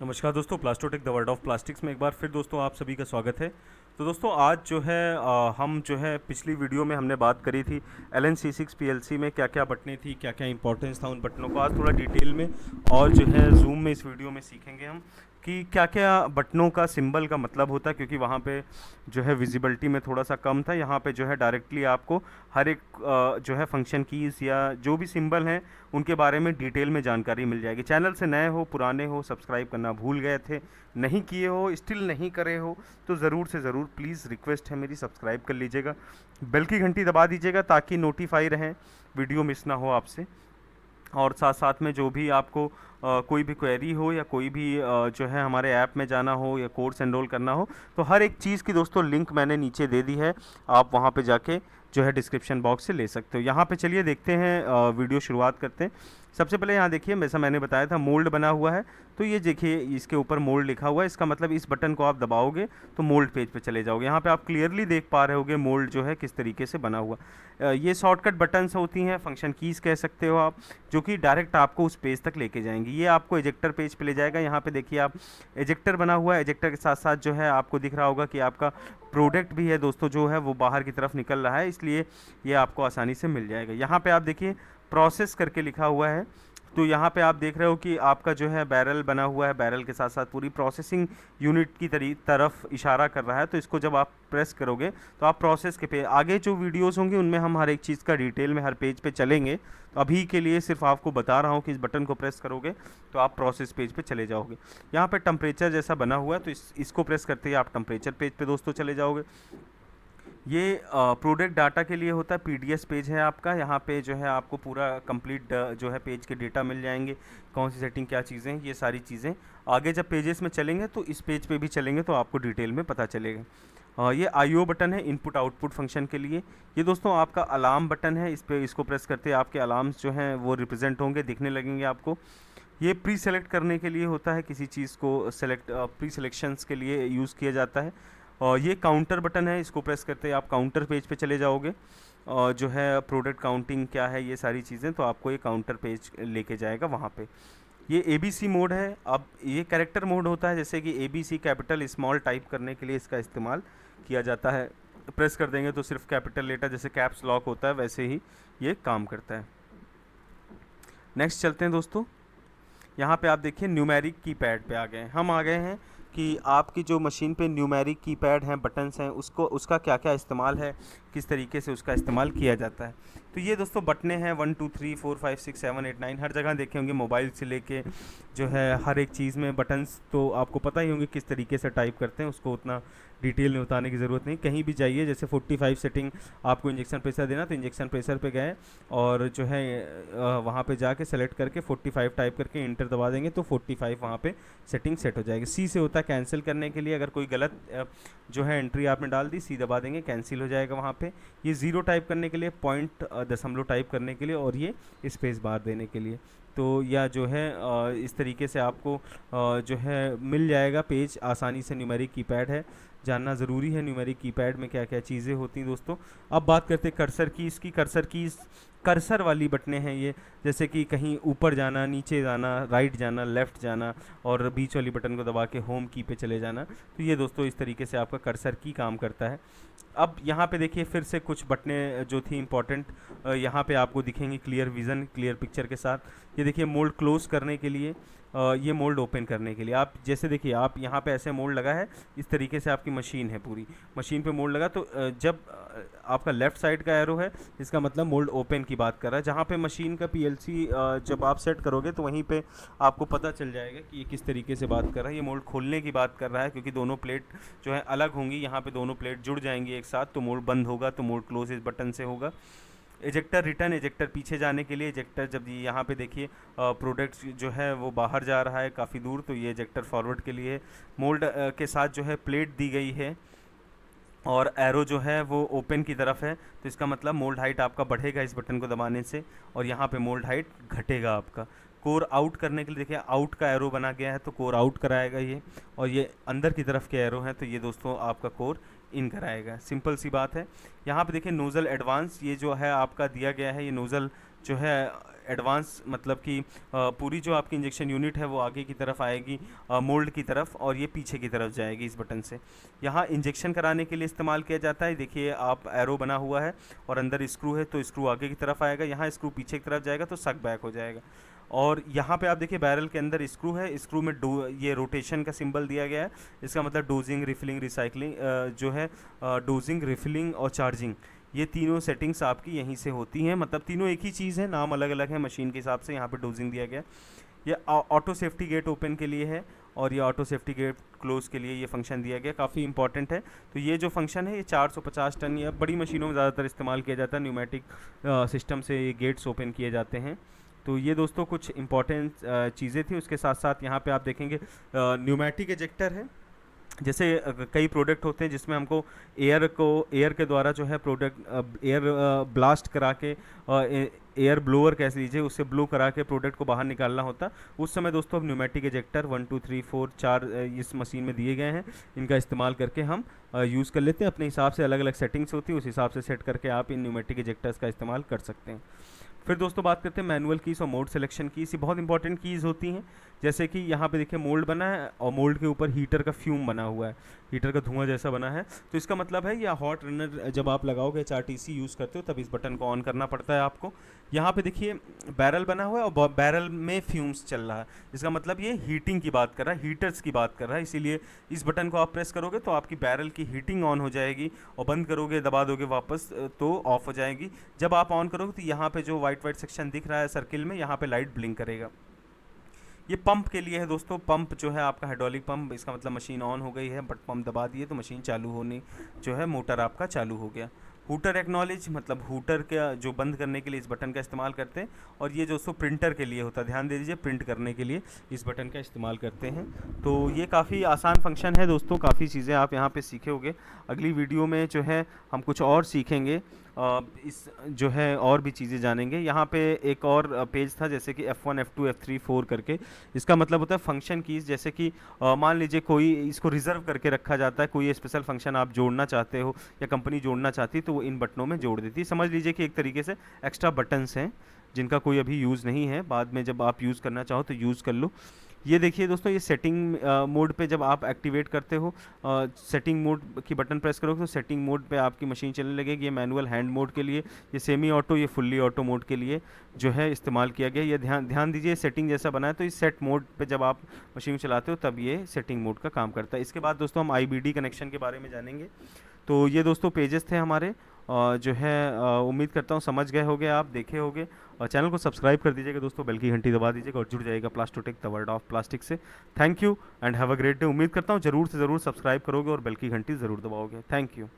नमस्कार दोस्तों, प्लास्टोटेक the world of plastics में एक बार फिर दोस्तों आप सभी का स्वागत है। तो दोस्तों आज जो है हम जो है पिछली वीडियो में हमने बात करी थी LN-C6 PLC में क्या क्या बटनें थी, क्या क्या इंपॉर्टेंस था उन बटनों को। आज थोड़ा डिटेल में और जो है जूम में इस वीडियो में सीखेंगे हम कि क्या क्या बटनों का सिंबल का मतलब होता है, क्योंकि वहाँ पे जो है विजिबिलिटी में थोड़ा सा कम था। यहाँ पे जो है डायरेक्टली आपको हर एक जो है फंक्शन कीज़ या जो भी सिंबल हैं उनके बारे में डिटेल में जानकारी मिल जाएगी। चैनल से नए हो, पुराने हो, सब्सक्राइब करना भूल गए थे, नहीं किए हो, स्टिल नहीं करे हो, तो ज़रूर से ज़रूर प्लीज़ रिक्वेस्ट है मेरी, सब्सक्राइब कर लीजिएगा, बेल की घंटी दबा दीजिएगा ताकि नोटिफाई रहें, वीडियो मिस ना हो आपसे। और साथ साथ में जो भी आपको कोई भी क्वेरी हो या कोई भी जो है हमारे ऐप में जाना हो या कोर्स एनरोल करना हो, तो हर एक चीज़ की दोस्तों लिंक मैंने नीचे दे दी है, आप वहाँ पे जाके जो है डिस्क्रिप्शन बॉक्स से ले सकते हो। यहाँ पे चलिए देखते हैं, वीडियो शुरुआत करते हैं। सबसे पहले यहाँ देखिए, जैसा मैंने बताया था मोल्ड बना हुआ है, तो ये देखिए इसके ऊपर मोल्ड लिखा हुआ है। इसका मतलब इस बटन को आप दबाओगे तो मोल्ड पेज पे चले जाओगे। यहाँ पे आप क्लियरली देख पा रहे होगे मोल्ड जो है किस तरीके से बना हुआ। ये शॉर्टकट बटन्स होती हैं, फंक्शन कीज़ कह सकते हो आप, जो कि डायरेक्ट आपको उस पेज तक लेके जाएंगी। ये आपको एजेक्टर पेज पे ले जाएगा। यहाँ पे देखिए आप एजेक्टर बना हुआ है, एजेक्टर के साथ साथ जो है आपको दिख रहा होगा कि आपका प्रोडक्ट भी है दोस्तों जो है वो बाहर की तरफ निकल रहा है, इसलिए ये आपको आसानी से मिल जाएगा। यहाँ पे आप देखिए प्रोसेस करके लिखा हुआ है, तो यहाँ पे आप देख रहे हो कि आपका जो है बैरल बना हुआ है, बैरल के साथ साथ पूरी प्रोसेसिंग यूनिट की तरफ इशारा कर रहा है। तो इसको जब आप प्रेस करोगे तो आप प्रोसेस के पे आगे जो वीडियोस होंगे उनमें हम हर एक चीज़ का डिटेल में हर पेज पे चलेंगे। तो अभी के लिए सिर्फ आपको बता रहा हूँ कि इस बटन को प्रेस करोगे तो आप प्रोसेस पेज पे चले जाओगे। यहाँ पे टेम्परेचर जैसा बना हुआ है, तो इसको प्रेस करते ही आप टेम्परेचर पेज पे दोस्तों चले जाओगे। ये प्रोडक्ट डाटा के लिए होता है, पीडीएस पेज है आपका। यहाँ पे जो है आपको पूरा कंप्लीट जो है पेज के डेटा मिल जाएंगे, कौन सी सेटिंग क्या चीज़ें, ये सारी चीज़ें आगे जब पेजेस में चलेंगे तो इस पेज पे भी चलेंगे तो आपको डिटेल में पता चलेगा। ये आईओ बटन है इनपुट आउटपुट फंक्शन के लिए। ये दोस्तों आपका अलार्म बटन है, इस पे इसको प्रेस करते आपके अलार्म्स जो हैं वो रिप्रेजेंट होंगे, दिखने लगेंगे आपको। ये प्री सेलेक्ट करने के लिए होता है, किसी चीज़ को सेलेक्ट प्री सिलेक्शंस के लिए यूज़ किया जाता है। और ये काउंटर बटन है, इसको प्रेस करते ही आप काउंटर पेज पे चले जाओगे और जो है प्रोडक्ट काउंटिंग क्या है ये सारी चीज़ें, तो आपको ये काउंटर पेज लेके जाएगा वहाँ पे। ये ABC मोड है। अब ये कैरेक्टर मोड होता है, जैसे कि ABC कैपिटल स्मॉल टाइप करने के लिए इसका इस्तेमाल किया जाता है। प्रेस कर देंगे तो सिर्फ कैपिटल लेटर, जैसे कैप्स लॉक होता है वैसे ही ये काम करता है। नेक्स्ट चलते हैं दोस्तों। यहाँ पे आप देखिए न्यूमेरिक कीपैड पे आ गए हम आ गए हैं कि आपकी जो मशीन पे न्यूमेरिक कीपैड हैं, बटन्स हैं, उसका क्या क्या इस्तेमाल है, किस तरीके से उसका इस्तेमाल किया जाता है। तो ये दोस्तों बटने हैं 1 2 3 4 5 6 7 8 9, हर जगह देखे होंगे, मोबाइल से लेके जो है हर एक चीज़ में बटन्स तो आपको पता ही होंगे किस तरीके से टाइप करते हैं, उसको उतना डिटेल में बताने की ज़रूरत नहीं। कहीं भी जाइए, जैसे 45 सेटिंग आपको इंजेक्शन प्रेशर देना, तो इंजेक्शन प्रेशर पे गए और जो है वहाँ पे जाके सेलेक्ट करके 45 टाइप करके इंटर दबा देंगे तो 45 वहाँ पे सेटिंग सेट हो जाएगी। सी से होता है कैंसिल करने के लिए, अगर कोई गलत जो है एंट्री आपने डाल दी, सी दबा देंगे, कैंसिल हो जाएगा वहाँ पे। ये ज़ीरो टाइप करने के लिए, पॉइंट दशमलव टाइप करने के लिए, और ये स्पेस बार देने के लिए। तो या जो है इस तरीके से आपको जो है मिल जाएगा पेज आसानी से। न्यूमेरिक कीपैड है, जानना ज़रूरी है न्यूमेरिक कीपैड में क्या क्या चीज़ें होती हैं दोस्तों। अब बात करते हैं कर्सर कीज़ की। कर्सर कीज़ कर्सर वाली बटनें हैं ये, जैसे कि कहीं ऊपर जाना, नीचे जाना, राइट जाना, लेफ़्ट जाना, और बीच वाली बटन को दबा के होम की पे चले जाना। तो ये दोस्तों इस तरीके से आपका कर्सर की काम करता है। अब यहाँ पे देखिए फिर से कुछ बटनें जो थी इंपॉर्टेंट, यहाँ पे आपको दिखेंगी क्लियर विज़न, क्लियर पिक्चर के साथ। ये देखिए मोल्ड क्लोज़ करने के लिए, ये मोल्ड ओपन करने के लिए। आप जैसे देखिए आप यहाँ पे ऐसे मोल्ड लगा है, इस तरीके से आपकी मशीन है, पूरी मशीन पे मोल्ड लगा, तो जब आपका लेफ़्ट साइड का एरो है, इसका मतलब मोल्ड ओपन की बात कर रहा है। जहाँ पे मशीन का PLC जब आप सेट करोगे तो वहीं पे आपको पता चल जाएगा कि ये किस तरीके से बात कर रहा है। ये मोल्ड खोलने की बात कर रहा है, क्योंकि दोनों प्लेट जो है अलग होंगी, यहाँ पे दोनों प्लेट जुड़ जाएंगी एक साथ, तो मोल्ड बंद होगा, तो मोल्ड क्लोज इस बटन से होगा। एजेक्टर रिटर्न, एजेक्टर पीछे जाने के लिए। एजेक्टर जब यहाँ पे देखिए प्रोडक्ट जो है वो बाहर जा रहा है काफ़ी दूर, तो ये एजेक्टर फॉरवर्ड के लिए। मोल्ड के साथ जो है प्लेट दी गई है और एरो जो है वो ओपन की तरफ है, तो इसका मतलब मोल्ड हाइट आपका बढ़ेगा इस बटन को दबाने से, और यहाँ पे मोल्ड हाइट घटेगा आपका। कोर आउट करने के लिए देखिए आउट का एरो बना गया है, तो कोर आउट कराएगा ये, और ये अंदर की तरफ के एरो हैं, तो ये दोस्तों आपका कोर इन कराएगा। सिंपल सी बात है। यहाँ पे देखिए नोज़ल एडवांस, ये जो है आपका दिया गया है, ये नोज़ल जो है एडवांस मतलब कि पूरी जो आपकी इंजेक्शन यूनिट है वो आगे की तरफ आएगी मोल्ड की तरफ, और ये पीछे की तरफ जाएगी इस बटन से। यहाँ इंजेक्शन कराने के लिए इस्तेमाल किया जाता है। देखिए आप एरो बना हुआ है और अंदर स्क्रू है, तो स्क्रू आगे की तरफ आएगा, यहाँ स्क्रू पीछे की तरफ जाएगा तो सक बैक हो जाएगा। और यहाँ पे आप देखिए बैरल के अंदर स्क्रू है, स्क्रू में ये रोटेशन का सिंबल दिया गया है। इसका मतलब डोजिंग, रिफिलिंग, रिसाइकलिंग जो है डोजिंग, रिफिलिंग और चार्जिंग, ये तीनों सेटिंग्स आपकी यहीं से होती हैं। मतलब तीनों एक ही चीज़ है, नाम अलग अलग है मशीन के हिसाब से। यहाँ पे डोजिंग दिया गया, ये ऑटो सेफ्टी गेट ओपन के लिए है, और ये ऑटो सेफ्टी गेट क्लोज के लिए ये फंक्शन दिया गया, काफ़ी इंपॉर्टेंट है। तो ये जो फंक्शन है ये 450 टन या बड़ी मशीनों में ज़्यादातर इस्तेमाल किया जाता है। न्यूमेटिक सिस्टम से ये गेट्स ओपन किए जाते हैं। तो ये दोस्तों कुछ इंपॉर्टेंट चीज़ें थी। उसके साथ साथ यहाँ पे आप देखेंगे न्यूमेटिक एजेक्टर है। जैसे कई प्रोडक्ट होते हैं जिसमें हमको एयर के द्वारा जो है प्रोडक्ट एयर ब्लास्ट करा के एयर ब्लोअर कह लीजिए, उससे ब्लो करा के प्रोडक्ट को बाहर निकालना होता। उस समय दोस्तों अब न्यूमेटिक एजेक्टर 1 2 3 4 4 इस मशीन में दिए गए हैं। इनका इस्तेमाल करके हम यूज़ कर लेते हैं। अपने हिसाब से अलग अलग सेटिंग्स होती है, उस हिसाब से सेट करके आप इन न्यूमेटिक एजेक्टर्स का इस्तेमाल कर सकते हैं। फिर दोस्तों बात करते हैं मैनुअल कीज़ और मोड सिलेक्शन कीज़। ये बहुत इंपॉर्टेंट कीज़ होती हैं। जैसे कि यहाँ पे देखिए मोल्ड बना है और मोल्ड के ऊपर हीटर का फ्यूम बना हुआ है, हीटर का धुआं जैसा बना है। तो इसका मतलब है या हॉट रनर जब आप लगाओगे HRTC यूज़ करते हो तब इस बटन को ऑन करना पड़ता है आपको। यहाँ पे देखिए बैरल बना हुआ है और बैरल में फ्यूम्स चल रहा है, इसका मतलब ये हीटिंग की बात कर रहा है, हीटर्स की बात कर रहा है। इसीलिए इस बटन को आप प्रेस करोगे तो आपकी बैरल की हीटिंग ऑन हो जाएगी, और बंद करोगे दबा दोगे वापस तो ऑफ हो जाएगी। जब आप ऑन करोगे तो यहाँ पे जो वाइट सेक्शन दिख रहा है सर्किल में, यहाँ पे लाइट ब्लिंक करेगा। ये पंप के लिए है दोस्तों। पंप जो है आपका हाइड्रोलिक पंप, इसका मतलब मशीन ऑन हो गई है, बट पंप दबा दिए तो मशीन चालू होने जो है मोटर आपका चालू हो गया। हूटर एक्नॉलेज मतलब हूटर का जो बंद करने के लिए इस बटन का इस्तेमाल करते हैं। और ये दोस्तों प्रिंटर के लिए होता है, ध्यान दे दीजिए, प्रिंट करने के लिए इस बटन का इस्तेमाल करते हैं। तो ये काफ़ी आसान फंक्शन है दोस्तों, काफ़ी चीज़ें आप यहाँ पे सीखे होंगे। अगली वीडियो में जो है हम कुछ और सीखेंगे, इस जो है और भी चीज़ें जानेंगे। यहाँ पे एक और पेज था जैसे कि F1 F2 F3 4 करके, इसका मतलब होता है फंक्शन कीज़। जैसे कि मान लीजिए कोई इसको रिज़र्व करके रखा जाता है, कोई स्पेशल फंक्शन आप जोड़ना चाहते हो या कंपनी जोड़ना चाहती है तो वो इन बटनों में जोड़ देती है। समझ लीजिए कि एक तरीके से एक्स्ट्रा बटन्स हैं जिनका कोई अभी यूज़ नहीं है, बाद में जब आप यूज़ करना चाहो तो यूज़ कर लो। ये देखिए दोस्तों, ये सेटिंग मोड पे जब आप एक्टिवेट करते हो, सेटिंग मोड की बटन प्रेस करोगे तो सेटिंग मोड पे आपकी मशीन चलने लगेगी। ये मैनुअल हैंड मोड के लिए, ये सेमी ऑटो, ये फुल्ली ऑटो मोड के लिए जो है इस्तेमाल किया गया। ये ध्यान दीजिए सेटिंग जैसा बना है, तो इस सेट मोड पे जब आप मशीन चलाते हो तब ये सेटिंग मोड का काम करता है। इसके बाद दोस्तों हम IBD कनेक्शन के बारे में जानेंगे। तो ये दोस्तों पेजेस थे हमारे, जो है उम्मीद करता हूँ समझ गए होगे, आप देखे होगे। और चैनल को सब्सक्राइब कर दीजिएगा दोस्तों, बेल की घंटी दबा दीजिएगा और जुड़ जाइएगा प्लास्टोटेक द वर्ल्ड ऑफ प्लास्टिक से। Thank you and have a great day. उम्मीद करता हूँ ज़रूर से ज़रूर सब्सक्राइब करोगे और बेल की घंटी ज़रूर दबाओगे। Thank you.